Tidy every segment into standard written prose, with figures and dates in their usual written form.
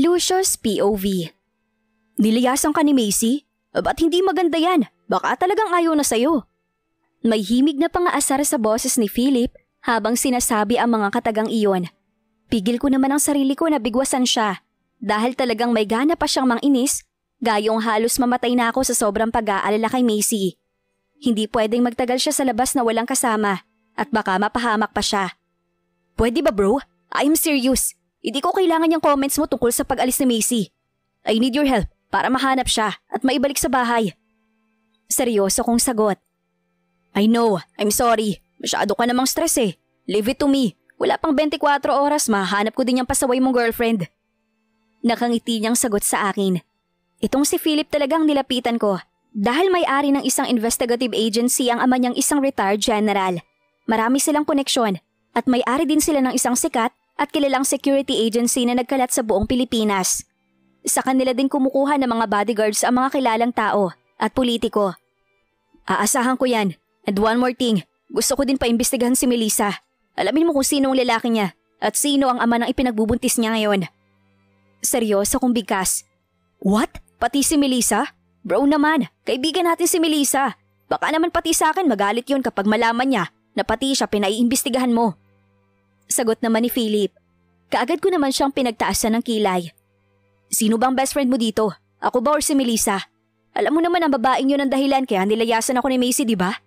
Lucius POV. Nilayasan ka ni Macy? Ba't hindi maganda yan? Baka talagang ayaw na sa'yo. May himig na pangaasar sa boses ni Philip habang sinasabi ang mga katagang iyon. Pigil ko naman ang sarili ko na bigwasan siya dahil talagang may gana pa siyang manginis, gayong halos mamatay na ako sa sobrang pag-aalala kay Macy. Hindi pwedeng magtagal siya sa labas na walang kasama at baka mapahamak pa siya. Pwede ba bro? I'm serious. Hindi ko kailangan yung comments mo tungkol sa pag-alis ni Macy. I need your help para mahanap siya at maibalik sa bahay. Seryoso kong sagot. I know, I'm sorry. Masyado ka namang stress eh. Leave it to me. Wala pang 24 oras, mahanap ko din yung pasaway mong girlfriend. Nakangiti niyang sagot sa akin. Itong si Philip talagang nilapitan ko dahil may-ari ng isang investigative agency ang ama niyang isang retired general. Marami silang koneksyon at may-ari din sila ng isang sikat at kilalang security agency na nagkalat sa buong Pilipinas. Sa kanila din kumukuha ng mga bodyguards ang mga kilalang tao at politiko. Aasahan ko yan. And one more thing, gusto ko din paimbestigahan si Melissa. Alamin mo kung sino ang lalaki niya at sino ang ama ng ipinagbubuntis niya ngayon. Seryoso kong bigkas. What? Pati si Melissa? Bro naman, kaibigan natin si Melissa. Baka naman pati sa akin magalit yun kapag malaman niya na pati siya pinaiimbestigahan mo. Sagot naman ni Philip. Kaagad ko naman siyang pinagtaasan ng kilay. Sino bang best friend mo dito? Ako ba or si Melissa? Alam mo naman ang babaeng yun ang dahilan kaya nilayasan ako ni Macy, di ba?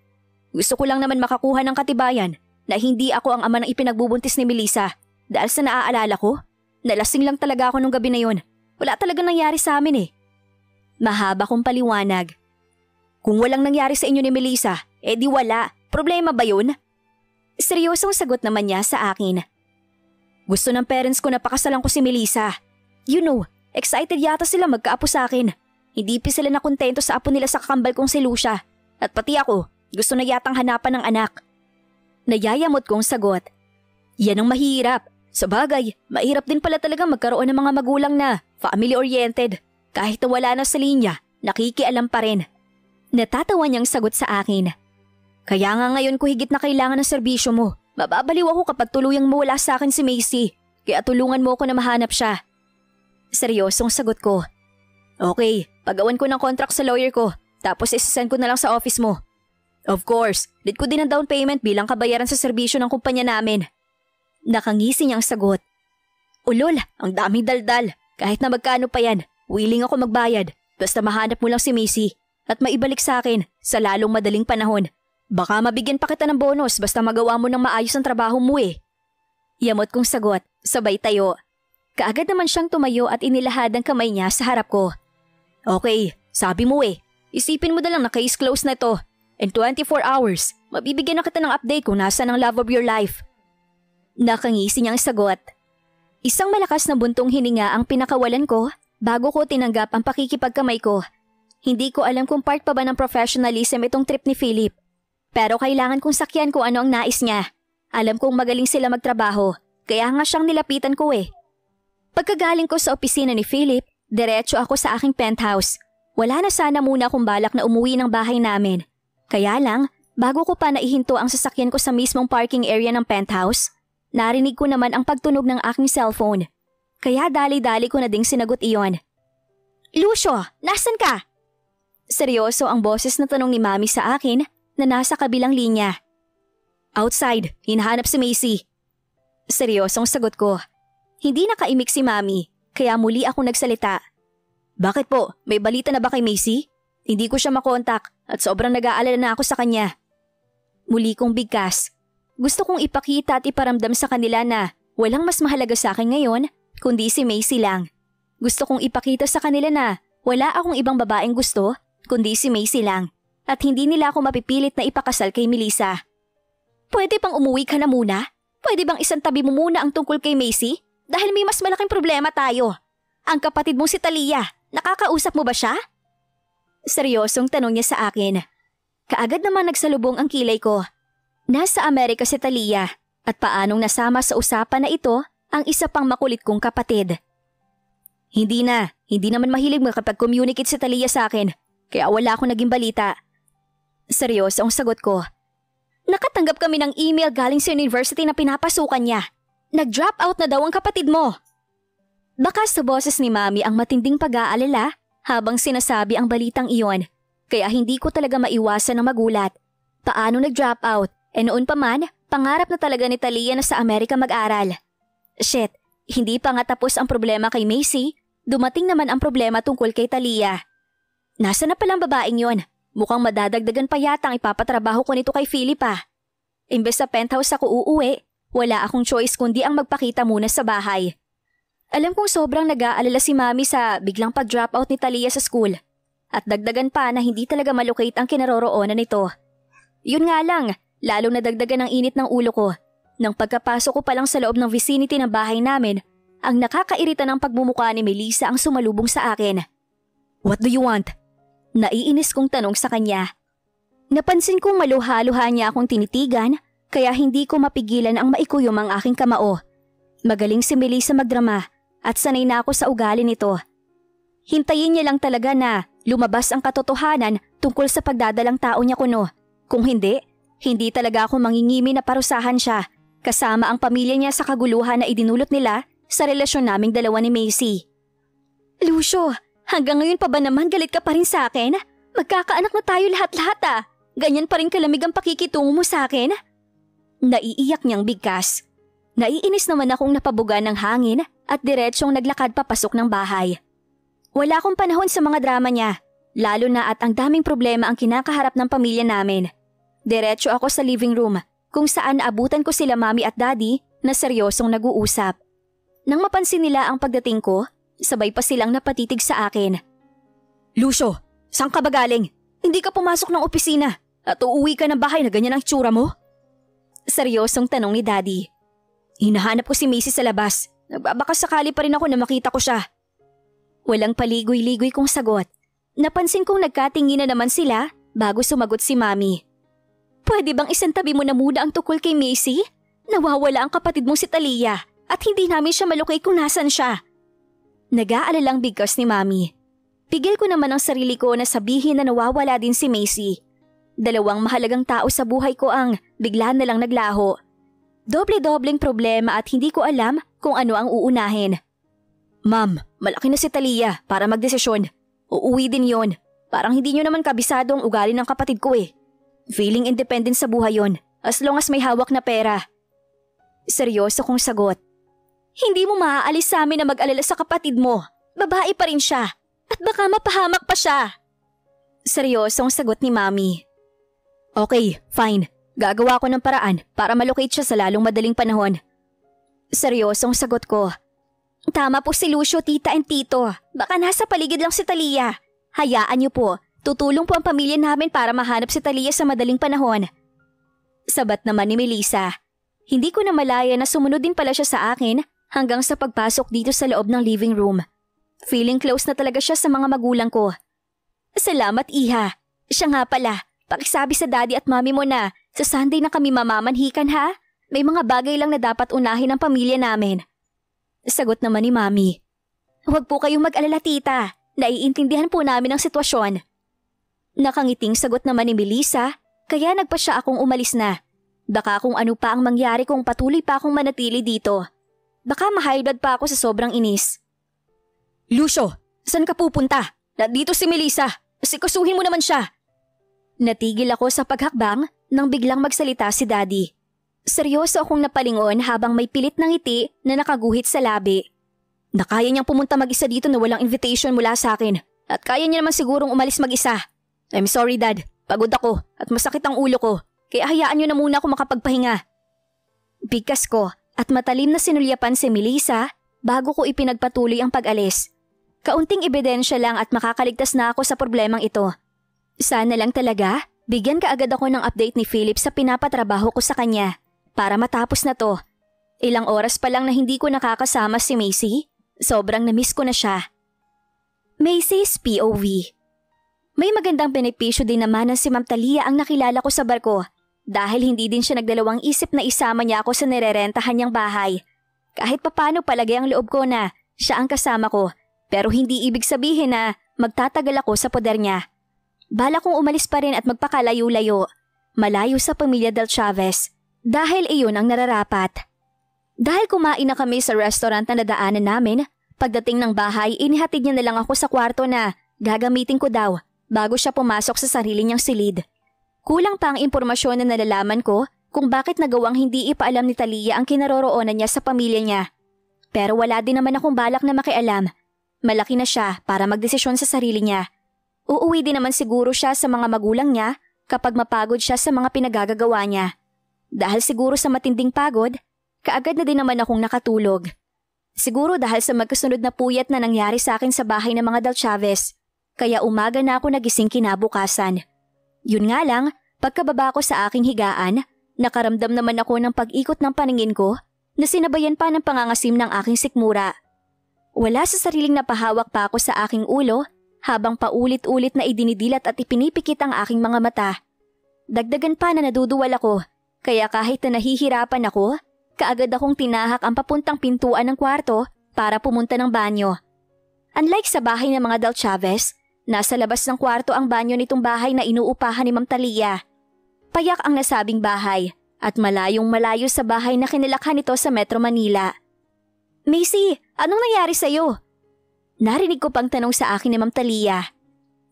Gusto ko lang naman makakuha ng katibayan na hindi ako ang ama ng ipinagbubuntis ni Melissa dahil sa naaalala ko, nalasing lang talaga ako nung gabi na yun. Wala talagang nangyari sa amin eh. Mahaba kong paliwanag. Kung walang nangyari sa inyo ni Melissa, di wala. Problema ba yun? Seryosong sagot naman niya sa akin. Gusto ng parents ko na pakasalan ko si Melissa. You know, excited yata sila magkaapo sa akin. Hindi pa sila nakontento sa apo nila sa kakambal kong si Lucia. At pati ako, gusto na yatang hanapan ng anak. Nayayamot kong sagot. Yan ang mahirap. Sa bagay, mahirap din pala talaga magkaroon ng mga magulang na family-oriented. Kahit na wala na sa linya, nakikialam pa rin. Natatawa niyang sagot sa akin. Kaya nga ngayon ko higit na kailangan ng serbisyo mo. Mababaliw ako kapag tuluyang mawala sa akin si Macy. Kaya tulungan mo ako na mahanap siya. Seryosong sagot ko. Okay, pagawan ko ng contract sa lawyer ko. Tapos isasend ko na lang sa office mo. Of course, need ko din ang down payment bilang kabayaran sa serbisyo ng kumpanya namin. Nakangisi niyang sagot. Ulol, ang daming daldal. Kahit na magkano pa yan, willing ako magbayad. Basta mahanap mo lang si Macy at maibalik sa akin sa lalong madaling panahon. Baka mabigyan pa kita ng bonus basta magawa mo ng maayos ang trabaho mo eh. Yamot kong sagot, sabay tayo. Kaagad naman siyang tumayo at inilahad ang kamay niya sa harap ko. Okay, sabi mo eh. Isipin mo na lang na case close na to. In 24 hours, mabibigyan na kita ng update kung nasa ng love of your life. Nakangisi niyang sagot. Isang malakas na buntong hininga ang pinakawalan ko bago ko tinanggap ang pakikipagkamay ko. Hindi ko alam kung part pa ba ng professionalism itong trip ni Philip. Pero kailangan kong sakyan kung ano ang nais niya. Alam kong magaling sila magtrabaho, kaya nga siyang nilapitan ko eh. Pagkagaling ko sa opisina ni Philip, diretso ako sa aking penthouse. Wala na sana muna akong balak na umuwi ng bahay namin. Kaya lang, bago ko pa naihinto ang sasakyan ko sa mismong parking area ng penthouse, narinig ko naman ang pagtunog ng aking cellphone. Kaya dali-dali ko na ding sinagot iyon. Lucio, nasan ka? Seryoso ang boses na tanong ni Mami sa akin na nasa kabilang linya. Outside, hinahanap si Macy. Seryosong sagot ko. Hindi nakaimik si Mami, kaya muli ako nagsalita. Bakit po? May balita na ba kay Macy? Hindi ko siya makontak at sobrang nag-aalala na ako sa kanya. Muli kong bigkas. Gusto kong ipakita at iparamdam sa kanila na walang mas mahalaga sa akin ngayon kundi si Macy lang. Gusto kong ipakita sa kanila na wala akong ibang babaeng gusto kundi si Macy lang. At hindi nila ako mapipilit na ipakasal kay Melissa. Pwede bang umuwi ka na muna? Pwede bang isantabi mo muna ang tungkol kay Macy? Dahil may mas malaking problema tayo. Ang kapatid mong si Talia, nakakausap mo ba siya? Seryosong tanong niya sa akin. Kaagad naman nagsalubong ang kilay ko. Nasa Amerika si Talia at paanong nasama sa usapan na ito ang isa pang makulit kong kapatid. Hindi naman mahilig makapag-communicate si Talia sa akin, kaya wala akong naging balita. Seryoso ang sagot ko. Nakatanggap kami ng email galing sa university na pinapasukan niya. Nag-drop out na daw ang kapatid mo. Baka sa boses ni Mami ang matinding pag-aalala habang sinasabi ang balitang iyon, kaya hindi ko talaga maiwasan ng magulat. Paano nag-drop out? Noon pa man, pangarap na talaga ni Talia na sa Amerika mag-aral. Shit, hindi pa nga tapos ang problema kay Macy, dumating naman ang problema tungkol kay Talia. Nasa na palang babaeng yon? Mukhang madadagdagan pa yata ang ipapatrabaho ko nito kay Philippa. Imbes sa penthouse ako uuwi, wala akong choice kundi ang magpakita muna sa bahay. Alam kong sobrang nag-aalala si Mami sa biglang pag-drop out ni Talia sa school. At dagdagan pa na hindi talaga malocate ang kinaroroonan nito. Yun nga lang, lalong nadagdagan ang init ng ulo ko. Nang pagkapasok ko pa lang sa loob ng vicinity ng bahay namin, ang nakakairita ng pagmumukha ni Melissa ang sumalubong sa akin. What do you want? Naiinis kong tanong sa kanya. Napansin kong maluha-luha niya akong tinitigan, kaya hindi ko mapigilan ang maikuyom ang aking kamao. Magaling si Melissa magdrama at sanay na ako sa ugali nito. Hintayin niya lang talaga na lumabas ang katotohanan tungkol sa pagdadalang tao niya kuno. Kung hindi talaga ako mangingimi na parusahan siya kasama ang pamilya niya sa kaguluhan na idinulot nila sa relasyon naming dalawa ni Macy. Lucio, hanggang ngayon pa ba naman galit ka pa rin sa akin? Magkakaanak na tayo lahat-lahat ah. Ganyan pa rin kalamig ang pakikitungo mo sa akin? Naiiyak niyang bigkas. Naiinis naman akong napabuga ng hangin at diretsyong naglakad papasok ng bahay. Wala akong panahon sa mga drama niya, lalo na at ang daming problema ang kinakaharap ng pamilya namin. Diretso ako sa living room kung saan naabutan ko sila Mami at Daddy na seryosong nag-uusap. Nang mapansin nila ang pagdating ko, sabay pa silang napatitig sa akin. Lucio, saan ka ba galing? Hindi ka pumasok ng opisina at uuwi ka ng bahay na ganyan ang tsura mo? Seryosong tanong ni Daddy. Hinahanap ko si Macy sa labas. Nagbabaka sakali pa rin ako na makita ko siya. Walang paligoy-ligoy kong sagot. Napansin kong nagkatingin na naman sila bago sumagot si Mami. Pwede bang isantabi mo na muna ang tukol kay Macy? Nawawala ang kapatid mong si Talia at hindi namin siya malukay kung nasan siya. Nag-aalalang bigkas ni Mami. Pigil ko naman ang sarili ko na sabihin na nawawala din si Macy. Dalawang mahalagang tao sa buhay ko ang bigla na lang naglaho. Doble-dobleng problema at hindi ko alam kung ano ang uunahin. Ma'am, malaki na si Talia para magdesisyon. Uuwi din yon. Parang hindi nyo naman kabisado ang ugali ng kapatid ko eh. Feeling independent sa buhay yon, as long as may hawak na pera. Seryoso kong sagot. Hindi mo maaalis sa amin na mag-alala sa kapatid mo. Babae pa rin siya. At baka mapahamak pa siya. Seryosong sagot ni Mami. Okay, fine. Gagawa ko ng paraan para malocate siya sa lalong madaling panahon. Seryosong sagot ko. Tama po si Lucio, tita and tito. Baka nasa paligid lang si Talia. Hayaan niyo po. Tutulong po ang pamilya namin para mahanap si Talia sa madaling panahon. Sabat naman ni Melissa. Hindi ko na malaya na sumunod din pala siya sa akin hanggang sa pagpasok dito sa loob ng living room. Feeling close na talaga siya sa mga magulang ko. Salamat, Iha. Siya nga pala, pakisabi sa Daddy at Mami mo na sa Sunday na kami mamamanhikan ha? May mga bagay lang na dapat unahin ng pamilya namin. Sagot naman ni Mami. Huwag po kayong mag-alala, tita. Naiintindihan po namin ang sitwasyon. Nakangiting sagot naman ni Melissa, kaya nagpa siya akong umalis na. Baka kung ano pa ang mangyari kung patuloy pa akong manatili dito. Baka ma-high blood pa ako sa sobrang inis. Lucio, saan ka pupunta? Dito si Melissa. Sikusuhin mo naman siya. Natigil ako sa paghakbang nang biglang magsalita si Daddy. Seryoso akong napalingon habang may pilit ng ngiti na nakaguhit sa labi. Nakaya niyang pumunta mag-isa dito na walang invitation mula sa akin at kaya niya naman sigurong umalis mag-isa. I'm sorry, Dad. Pagod ako at masakit ang ulo ko kaya hayaan niyo na muna ako makapagpahinga. Bigkas ko at matalim na sinulyapan si Melissa bago ko ipinagpatuloy ang pag-alis. Kaunting ebidensya lang at makakaligtas na ako sa problemang ito. Sana lang talaga, bigyan kaagad ako ng update ni Philip sa pinapatrabaho ko sa kanya para matapos na to. Ilang oras pa lang na hindi ko nakakasama si Macy, sobrang namiss ko na siya. Macy's POV. May magandang benepisyo din naman ng si Ma'am Talia ang nakilala ko sa barko dahil hindi din siya nagdalawang isip na isama niya ako sa nirerentahan niyang bahay. Kahit papano palagay ang loob ko na siya ang kasama ko. Pero hindi ibig sabihin na magtatagal ako sa poder niya. Bala kong umalis pa rin at magpakalayo-layo, malayo sa pamilya Del Chavez, dahil iyon ang nararapat. Dahil kumain na kami sa restaurant na nadaanan namin, Pagdating ng bahay, inihatid niya na lang ako sa kwarto na gagamitin ko daw bago siya pumasok sa sarili niyang silid. Kulang pa ang impormasyon na nalalaman ko kung bakit nagawang hindi ipaalam ni Talia ang kinaroroonan niya sa pamilya niya. Pero wala din naman akong balak na makialam. Malaki na siya para magdesisyon sa sarili niya. Uuwi din naman siguro siya sa mga magulang niya kapag mapagod siya sa mga pinagagagawa niya. Dahil siguro sa matinding pagod, kaagad na din naman akong nakatulog. Siguro dahil sa magkasunod na puyat na nangyari sa akin sa bahay ng mga Del Chavez, kaya umaga na ako nagising kinabukasan. Yun nga lang, pagkababa ko sa aking higaan, nakaramdam naman ako ng pag-ikot ng paningin ko na sinabayan pa ng pangangasim ng aking sikmura. Wala sa sariling napahawak pa ako sa aking ulo habang paulit-ulit na idinidilat at ipinipikit ang aking mga mata. Dagdagan pa na naduduwal ako, kaya kahit na nahihirapan ako, kaagad akong tinahak ang papuntang pintuan ng kwarto para pumunta ng banyo. Unlike sa bahay ng mga Del Chavez, nasa labas ng kwarto ang banyo nitong bahay na inuupahan ni Ma'am Talia. Payak ang nasabing bahay at malayong malayo sa bahay na kinilakhan nito sa Metro Manila. Macy, anong nangyari sa'yo? Narinig ko pang tanong sa akin ni Ma'am Talia.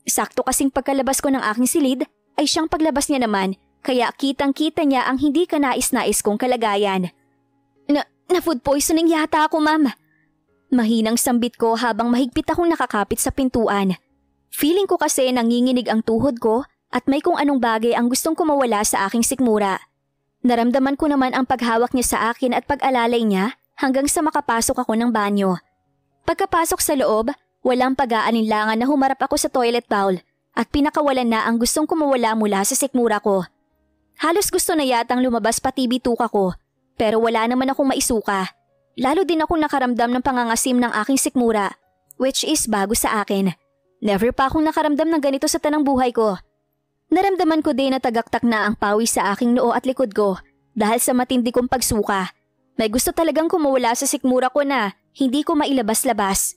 Sakto kasing pagkalabas ko ng aking silid ay siyang paglabas niya naman, kaya kitang-kita niya ang hindi kanais-nais kong kalagayan. Na food poisoning yata ako, ma'am. Mahinang sambit ko habang mahigpit akong nakakapit sa pintuan. Feeling ko kasi nanginginig ang tuhod ko at may kung anong bagay ang gustong kumawala sa aking sikmura. Naramdaman ko naman ang paghawak niya sa akin at pag-alalay niya hanggang sa makapasok ako ng banyo. Pagkapasok sa loob, walang pag-aalinlangan na humarap ako sa toilet bowl at pinakawalan na ang gustong kumawala mula sa sikmura ko. Halos gusto na yatang lumabas pati bituka ko. Pero wala naman akong maisuka. Lalo din akong nakaramdam ng pangangasim ng aking sikmura, which is bago sa akin. Never pa akong nakaramdam ng ganito sa tanang buhay ko. Naramdaman ko din na tagaktak na ang pawis sa aking noo at likod ko dahil sa matindi kong pagsuka. May gusto talagang kumawala sa sikmura ko na hindi ko mailabas-labas.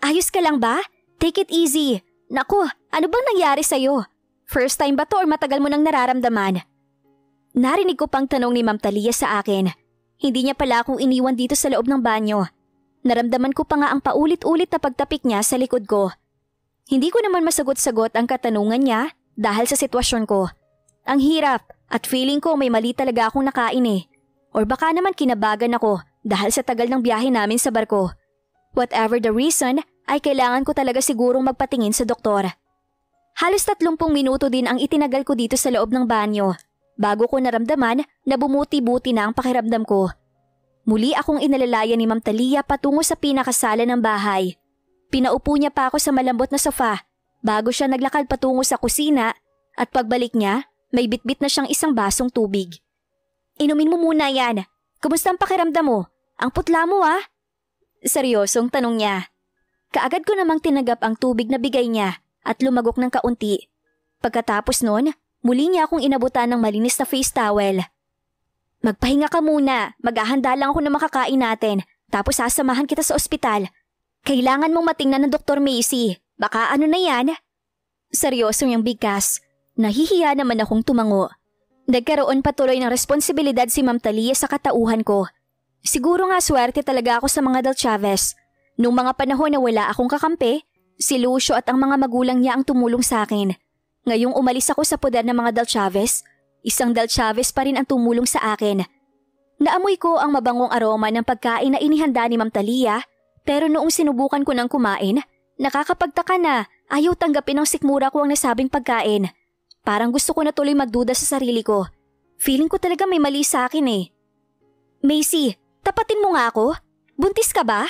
Ayos ka lang ba? Take it easy. Naku, ano bang nangyari sa'yo? First time ba to or matagal mo nang nararamdaman? Narinig ko pang tanong ni Ma'am Talia sa akin. Hindi niya pala akong iniwan dito sa loob ng banyo. Naramdaman ko pa nga ang paulit-ulit na pagtapik niya sa likod ko. Hindi ko naman masagot-sagot ang katanungan niya dahil sa sitwasyon ko. Ang hirap at feeling ko may mali talaga akong nakain eh. Or baka naman kinabagan ako dahil sa tagal ng biyahe namin sa barko. Whatever the reason, ay kailangan ko talaga sigurong magpatingin sa doktor. Halos 30 minuto din ang itinagal ko dito sa loob ng banyo. Bago ko naramdaman na bumuti-buti na ang pakiramdam ko. Muli akong inalalayan ni Ma'am Talia patungo sa pinakasala ng bahay. Pinaupo niya pa ako sa malambot na sofa bago siya naglakad patungo sa kusina at pagbalik niya, may bitbit na siyang isang basong tubig. Inumin mo muna yan. Kumusta ang pakiramdam mo? Ang putla mo ah. Seryosong tanong niya. Kaagad ko namang tinagap ang tubig na bigay niya at lumagok ng kaunti. Pagkatapos nun, muli niya akong inabutan ng malinis na face towel. Magpahinga ka muna, maghahanda lang ako ng makakain natin, tapos sasamahan kita sa ospital. Kailangan mong matingnan ng Dr. Macy, baka ano na yan? Seryoso yung bigkas, nahihiya naman akong tumango. Nagkaroon patuloy ng responsibilidad si Ma'am Talia sa katauhan ko. Siguro nga swerte talaga ako sa mga Del Chavez. Nung mga panahon na wala akong kakampi, si Lucio at ang mga magulang niya ang tumulong sa akin. Ngayong umalis ako sa poder ng mga Del Chavez, isang Del Chavez pa rin ang tumulong sa akin. Naamoy ko ang mabangong aroma ng pagkain na inihanda ni Ma'am Talia, pero noong sinubukan ko ng kumain, nakakapagtaka na ayaw tanggapin ng sikmura ko ang nasabing pagkain. Parang gusto ko na tuloy magduda sa sarili ko. Feeling ko talaga may mali sa akin eh. Macy, tapatin mo nga ako. Buntis ka ba?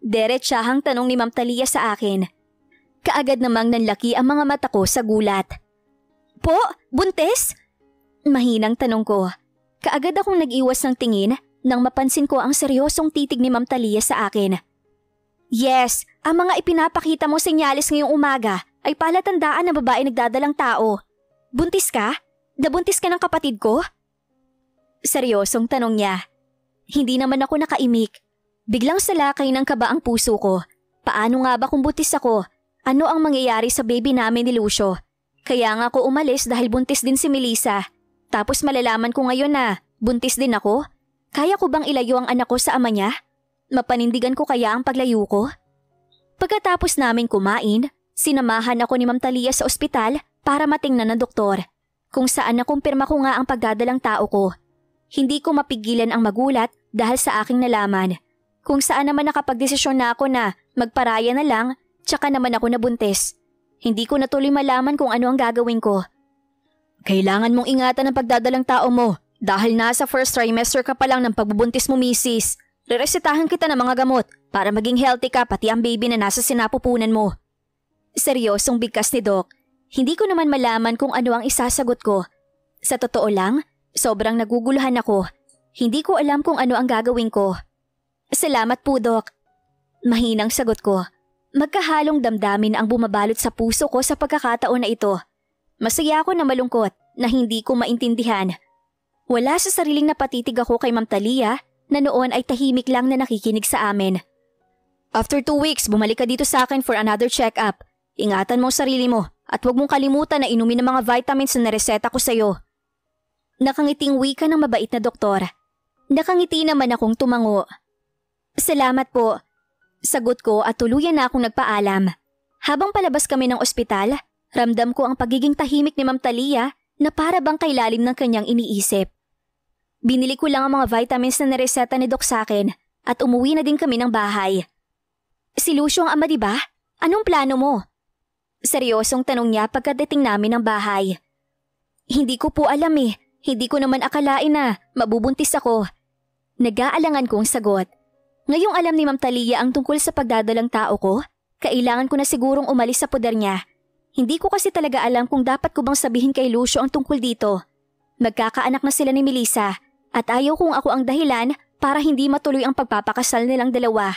Diretsahang tanong ni Ma'am Talia sa akin. Kaagad namang nanlaki ang mga mata ko sa gulat. Po? Buntis? Mahinang tanong ko. Kaagad akong nag-iwas ng tingin nang mapansin ko ang seryosong titig ni Ma'am Talia sa akin. Yes, ang mga ipinapakita mo senyales ngayong umaga ay palatandaan ng babae nagdadalang tao. Buntis ka? Nabuntis ka ng kapatid ko? Seryosong tanong niya. Hindi naman ako nakaimik. Biglang salakay ng kaba ang puso ko. Paano nga ba kung buntis ako? Ano ang mangyayari sa baby namin ni Lucio? Kaya nga ako umalis dahil buntis din si Melissa. Tapos malalaman ko ngayon na buntis din ako. Kaya ko bang ilayo ang anak ko sa ama niya? Mapanindigan ko kaya ang paglayo ko? Pagkatapos namin kumain, sinamahan ako ni Ma'am Talia sa ospital para matingnan ng doktor, kung saan nakumpirma ko nga ang pagdadalang tao ko. Hindi ko mapigilan ang magulat dahil sa aking nalaman, kung saan naman nakapagdesisyon na ako na magparaya na lang, tsaka naman ako nabuntis. Hindi ko natuloy malaman kung ano ang gagawin ko. Kailangan mong ingatan ang pagdadalang tao mo dahil nasa first trimester ka pa lang ng pagbubuntis mo, misis. Reresetahan kita ng mga gamot para maging healthy ka pati ang baby na nasa sinapupunan mo. Seryosong bigkas ni Doc. Hindi ko naman malaman kung ano ang isasagot ko. Sa totoo lang, sobrang naguguluhan ako. Hindi ko alam kung ano ang gagawin ko. Salamat po, Doc. Mahinang sagot ko. Magkahalong damdamin ang bumabalot sa puso ko sa pagkakataon na ito. Masaya ako na malungkot na hindi ko maintindihan. Wala sa sariling napatitig ako kay Ma'am Talia na noon ay tahimik lang na nakikinig sa amin. After 2 weeks, bumalik ka dito sa akin for another check-up. Ingatan mo ang sarili mo at huwag mong kalimutan na inumin ang mga vitamins na nareseta ko sa'yo. Nakangiting wika ng mabait na doktor. Nakangiti naman akong tumango. Salamat po. Sagot ko at tuluyan na akong nagpaalam. Habang palabas kami ng ospital, ramdam ko ang pagiging tahimik ni Ma'am Talia na para bang kailalim ng kanyang iniisip. Binili ko lang ang mga vitamins na nareseta ni Doc sa akin at umuwi na din kami ng bahay. Si Lucio ang ama, diba? Anong plano mo? Seryosong tanong niya pagkadating namin ng bahay. Hindi ko po alam eh. Hindi ko naman akalain na mabubuntis ako. Nag-aalangan kong sagot. Ngayong alam ni Ma'am Talia ang tungkol sa pagdadalang tao ko, kailangan ko na sigurong umalis sa poder niya. Hindi ko kasi talaga alam kung dapat ko bang sabihin kay Lucio ang tungkol dito. Magkakaanak na sila ni Melissa at ayaw kong ako ang dahilan para hindi matuloy ang pagpapakasal nilang dalawa.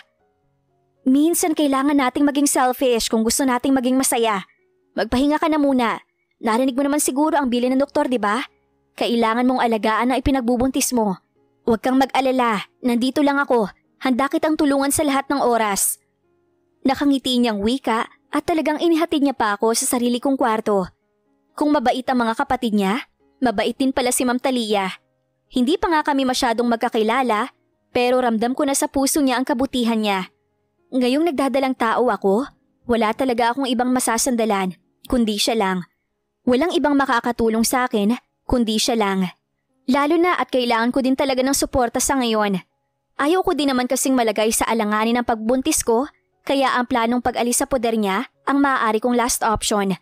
Minsan kailangan nating maging selfish kung gusto nating maging masaya. Magpahinga ka na muna. Narinig mo naman siguro ang bilin ng doktor, di ba? Kailangan mong alagaan ang ipinagbubuntis mo. Huwag kang mag-alala. Nandito lang ako. Handa kitang tulungan sa lahat ng oras. Nakangiti niyang wika at talagang inihatid niya pa ako sa sarili kong kwarto. Kung mabait ang mga kapatid niya, mabait din pala si Ma'am Talia. Hindi pa nga kami masyadong magkakilala, pero ramdam ko na sa puso niya ang kabutihan niya. Ngayong nagdadalang tao ako, wala talaga akong ibang masasandalan, kundi siya lang. Walang ibang makakatulong sa akin, kundi siya lang. Lalo na at kailangan ko din talaga ng suporta sa ngayon. Ayaw ko din naman kasing malagay sa alanganin ng pagbuntis ko, kaya ang planong pag-alis sa poder niya ang maaari kong last option.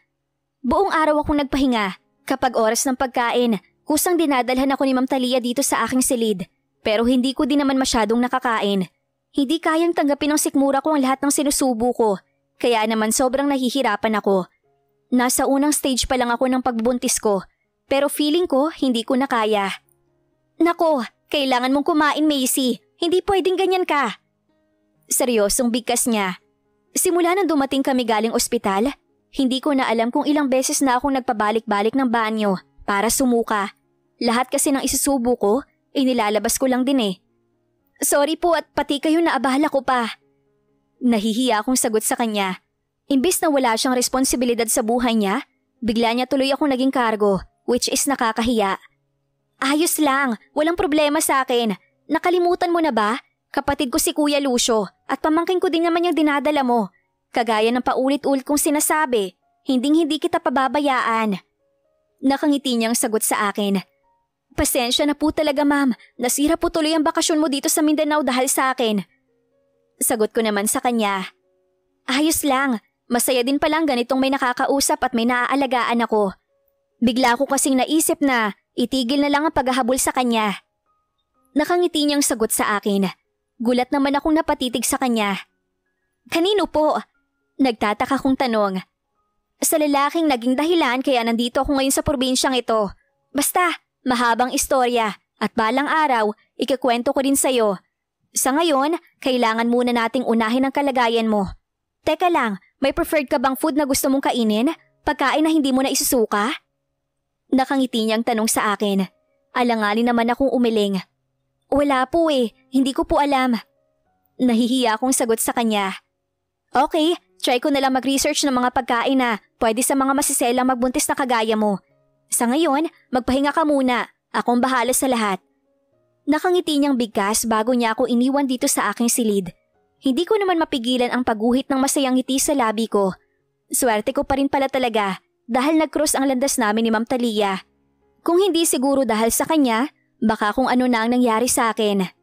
Buong araw akong nagpahinga. Kapag oras ng pagkain, kusang dinadalhan ako ni Ma'am Talia dito sa aking silid. Pero hindi ko din naman masyadong nakakain. Hindi kayang tanggapin ng sikmura ko ang lahat ng sinusubo ko. Kaya naman sobrang nahihirapan ako. Nasa unang stage pa lang ako ng pagbuntis ko. Pero feeling ko hindi ko na kaya. Nako, kailangan mong kumain, Macy. Hindi pwedeng ganyan ka. Seryosong bigkas niya. Simula nang dumating kami galing ospital, hindi ko na alam kung ilang beses na akong nagpabalik-balik ng banyo para sumuka. Lahat kasi ng isusubo ko, inilalabas ko lang din eh. Sorry po at pati kayo naabala ko pa. Nahihiya akong sagot sa kanya. Imbis na wala siyang responsibilidad sa buhay niya, bigla niya tuloy akong naging kargo, which is nakakahiya. Ayos lang, walang problema sa akin. Nakalimutan mo na ba? Kapatid ko si Kuya Lucio at pamangkin ko din naman yung dinadala mo. Kagaya ng paulit-ulit kong sinasabi, hinding-hindi kita pababayaan. Nakangiti niyang sagot sa akin. Pasensya na po talaga, ma'am. Nasira po tuloy ang bakasyon mo dito sa Mindanao dahil sa akin. Sagot ko naman sa kanya. Ayos lang. Masaya din palang ganitong may nakakausap at may naaalagaan ako. Bigla ko kasing naisip na itigil na lang ang paghahabol sa kanya. Nakangiti niyang sagot sa akin. Gulat naman akong napatitig sa kanya. Kanino po? Nagtataka kong tanong. Sa lalaking naging dahilan kaya nandito ako ngayon sa probinsyang ito. Basta, mahabang istorya at balang araw, ikikwento ko din sa'yo. Sa ngayon, kailangan muna nating unahin ang kalagayan mo. Teka lang, may preferred ka bang food na gusto mong kainin? Pagkain na hindi mo na isusuka? Nakangiti niyang tanong sa akin. Alangalin naman akong umiling. Wala po eh, hindi ko po alam. Nahihiya akong sagot sa kanya. Okay, try ko na lang mag-research ng mga pagkain na pwede sa mga masiselang magbuntis na kagaya mo. Sa ngayon, magpahinga ka muna. Akong bahala sa lahat. Nakangiti niyang bigkas bago niya ako iniwan dito sa aking silid. Hindi ko naman mapigilan ang pagguhit ng masayang ngiti sa labi ko. Swerte ko pa rin pala talaga dahil nag-cross ang landas namin ni Ma'am Talia. Kung hindi siguro dahil sa kanya, baka kung ano na ang nangyari sa akin.